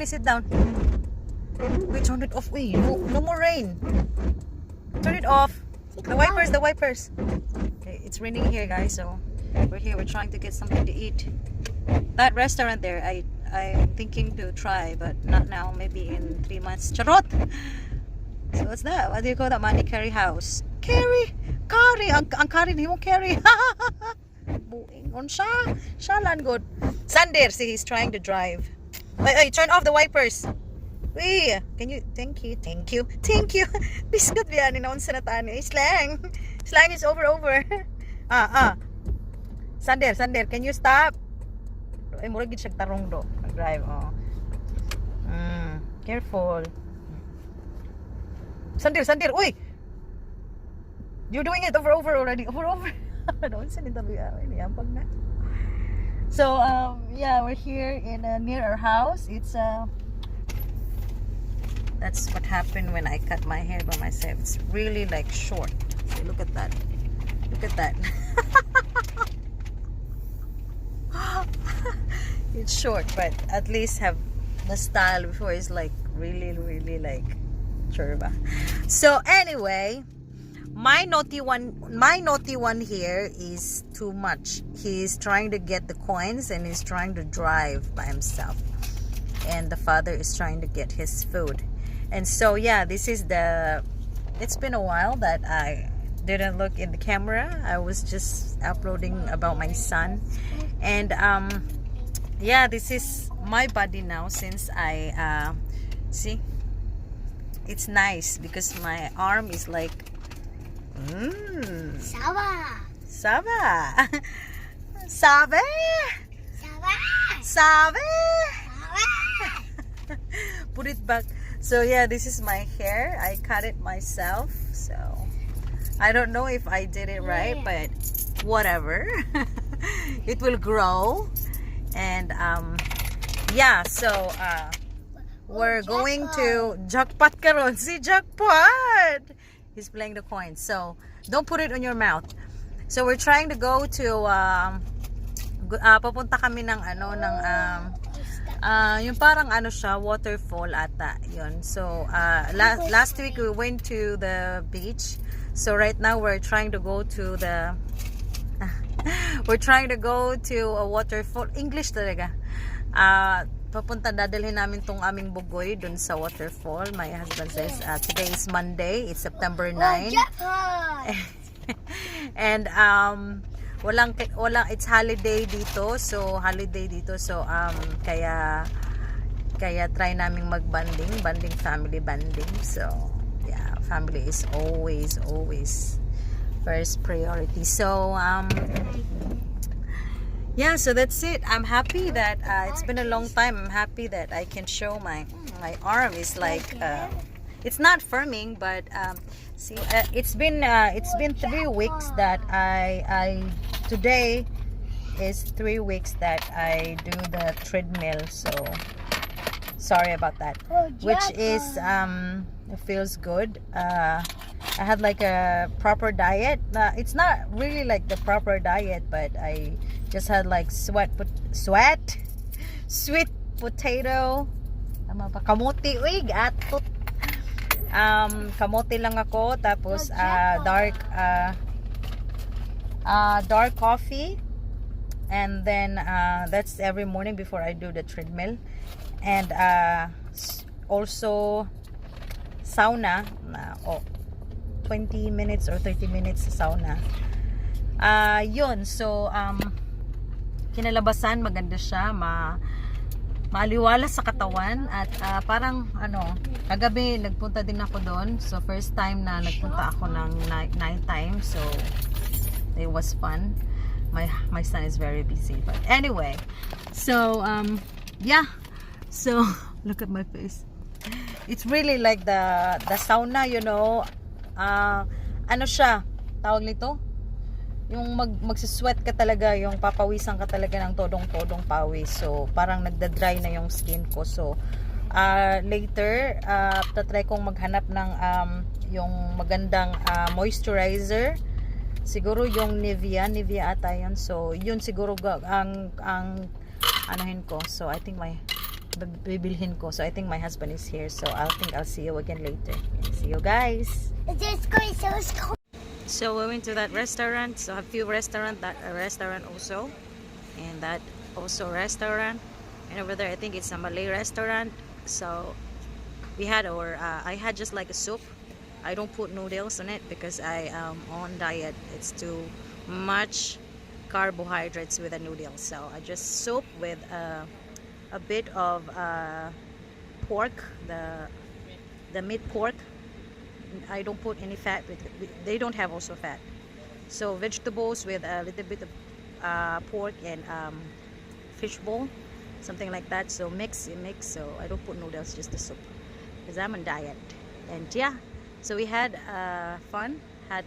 Really, sit down. Wait, turn it off. Wait, no more rain. Turn it off. The wipers. Okay, it's raining here, guys. So we're here. We're trying to get something to eat. That restaurant there, I'm thinking to try, but not now. Maybe in 3 months. Charot. So what's that? What do you call that? Money curry house. Curry. Ang curry ni mo curry. Buing on siya. Siya lang good. Sander, see, he's trying to drive. Wait, turn off the wipers. Wait, can you? Thank you. Biscuit biyan ni naon sa natani. Slang is over. Sander, can you stop? Ay, murag gid siya tarong do. Drive, oh. Careful. Sander, uy! You're doing it over already. Over. So, yeah, we're here in near our house. It's that's what happened when I cut my hair by myself. It's really like short. So look at that. It's short, but at least have the style. Before it's like really like churba. So anyway, my naughty one here is too much. He's trying to get the coins and he's trying to drive by himself, and the father is trying to get his food. And so yeah, this is it's been a while that I didn't look in the camera. I was just uploading about my son. And yeah, this is my body now since I see, it's nice because my arm is like Save. Put it back. So yeah, this is my hair. I cut it myself. So I don't know if I did it right, but whatever. It will grow. And yeah, so we're going to jackpot karon. See, jackpot. He's playing the coins. So don't put it on your mouth. So we're trying to go to papunta kami ng yung parang siya, waterfall ata yun. So last week we went to the beach. So right now we're trying to go to the a waterfall. English talaga. Papunta, dadalhin namin tong aming bugoy dun sa waterfall. My husband says today is Monday, it's September 9. And walang it's holiday dito. So kaya try naming banding, family banding. So yeah, family is always first priority. So yeah, so that's it. I'm happy that it's been a long time. I'm happy that I can show my arm is like it's not firming, but see, it's been 3 weeks that I today is 3 weeks that I do the treadmill. So sorry about that. Which is it feels good. I had like a proper diet. It's not really like the proper diet, but I just had like sweet potato, kamote, gatot. Kamote lang ako, tapos dark coffee, and then that's every morning before I do the treadmill. And also sauna, 20 minutes or 30 minutes sa sauna. Yun, so kinalabasan maganda siya, maaliwalas sa katawan. At parang kagabi nagpunta din ako doon. So first time na nagpunta ako ng night time, so it was fun. My son is very busy, but anyway, so yeah, so look at my face. It's really like the sauna, you know. Ano siya, tawag nito, yung magsisweat ka talaga, yung papawisan ka talaga ng todong pawis. So parang nagda-dry na yung skin ko. So later tatry kong maghanap ng yung magandang moisturizer. Siguro yung Nivea ata yun. So yun siguro ang anuhin ko. So I think bibilhin ko. So I think my husband is here. So I'll see you again later. See you guys. So we went to that restaurant. So a few restaurant, that restaurant also, and that also restaurant, and over there I think it's a Malay restaurant. So we had our I had just like a soup. I don't put noodles on it because I am on diet. It's too much carbohydrates with a noodle. So I just soup with a bit of pork, the meat pork. I don't put any fat. They don't have also fat. So vegetables with a little bit of pork and fish bowl, something like that. So mix. So I don't put noodles, just the soup, because I'm on diet. And yeah, so we had fun. Had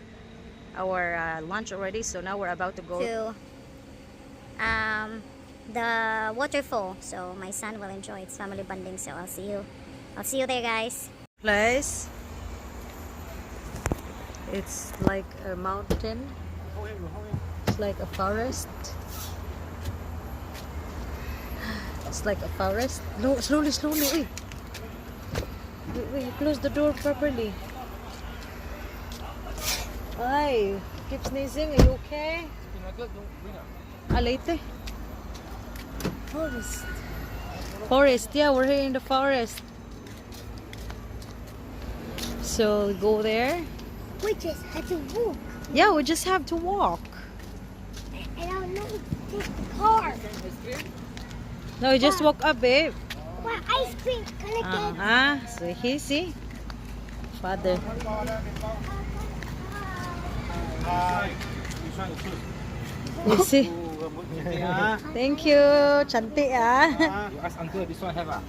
our lunch already. So now we're about to go to the waterfall. So my son will enjoy. It's family bonding. So I'll see you there, guys. Place. It's like a mountain. It's like a forest. It's like a forest. No, slowly. Wait, you close the door properly. Ay, keep sneezing. Are you okay? Later. Forest. Yeah, we're here in the forest. So we go there. We just had to walk. Yeah, we just have to walk. And I know take the car. No, you just walk up, babe. Well, ice cream. Can I get? So he see, father. You see? Thank you, cantik ah. You ask uncle, this one have ah?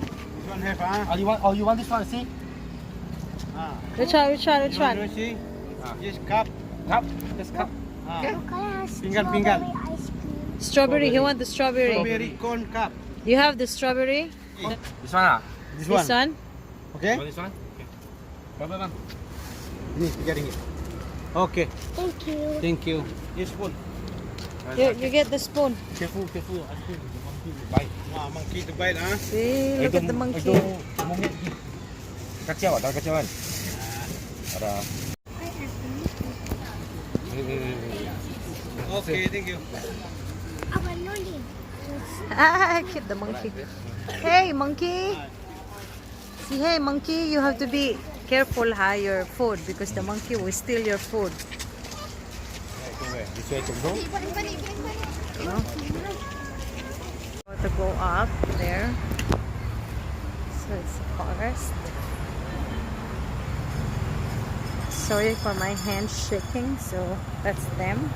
This one have ah? You want this one, see? Which one? See? Yes, cup. Just cup. Pinggan. Ice cream. Strawberry. He want the strawberry. Strawberry corn cup. You have the strawberry. This one ah? This one. Okay? This one? Okay. Berapa bang? Ini RM3. Okay. Thank you. Yes, spoon. You get the spoon. Careful. I think the monkey will bite. Monkey to bite ah. See, look at the monkey. Kacau kan? Ada. Okay, thank you. Keep the monkey. Hey, monkey. See, hey, monkey, you have to be careful your food, because the monkey will steal your food. This way to go. No? To go up there. So it's a forest. Sorry for my hands shaking. So that's them.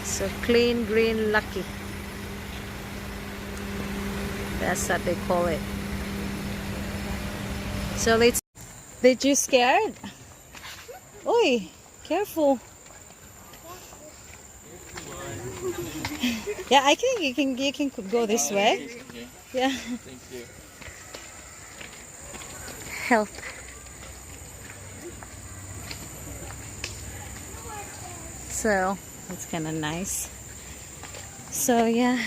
So clean, green, lucky. That's what they call it. So let's. Did you scared? Oi, careful. Yeah, I think you can go this way. Yeah. Thank you. Help. So it's kind of nice. So yeah,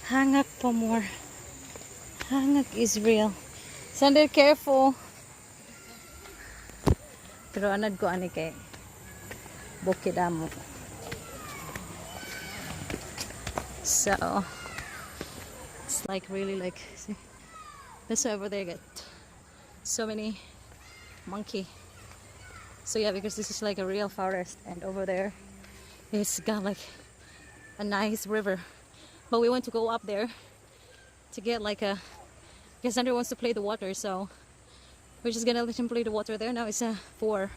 hangak pa more. Hangak is real. Sander, careful. Pero anad ko ani kay bukidamo. So it's like really like, see, that's why over there got so many monkey. So yeah, because this is like a real forest, and over there it's got like a nice river. But we want to go up there to get like a, because Sander wants to play the water, so we're just gonna let him play the water there. Now it's 4,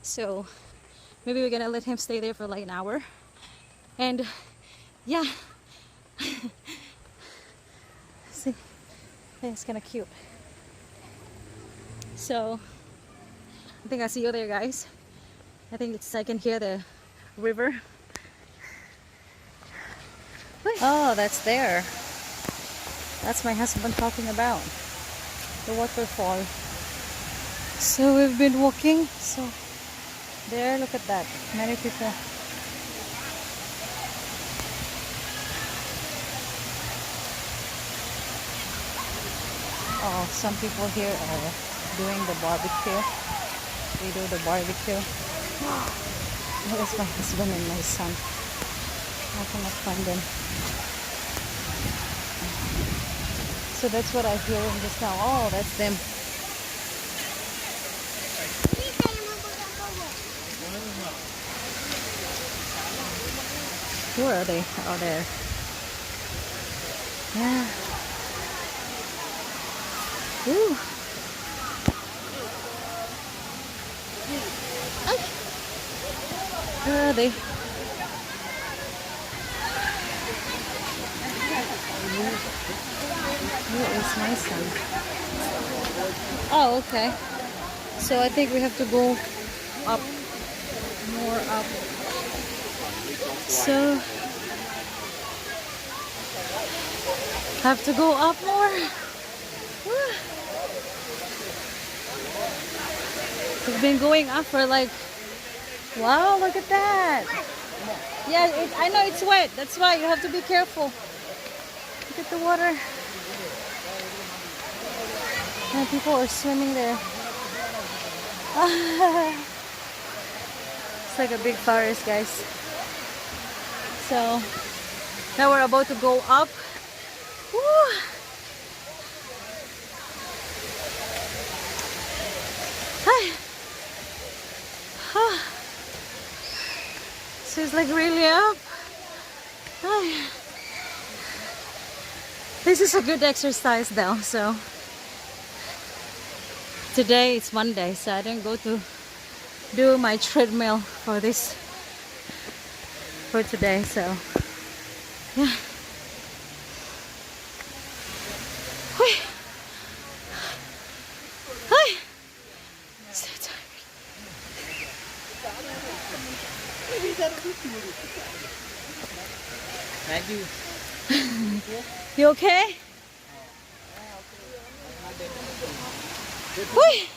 so maybe we're gonna let him stay there for like an hour. And yeah, see, it's kind of cute. So I think I'll see you there, guys. I think I can hear the river. Oh, that's there. That's my husband talking about the waterfall. So we've been walking. So There, look at that. Many people. Oh, some people here are doing the barbecue. They do the barbecue. Where's my husband and my son? I cannot find them. So that's what I hear just now. Oh, that's them. Where are they? Oh, there. Yeah. Woo. Where are they? Where is my son? Oh, okay. So I think we have to go up, more up. So have to go up more. Woo. We've been going up for like, wow, look at that. Yeah, I know it's wet. That's why you have to be careful. Look at the water. And people are swimming there. It's like a big forest, guys. So now we're about to go up. Woo. Hi. So it's like really up. Hi. This is a good exercise though. So today it's Monday, so I didn't go to do my treadmill for today. So yeah. Hi. So tired. Thank you. You okay? Whee!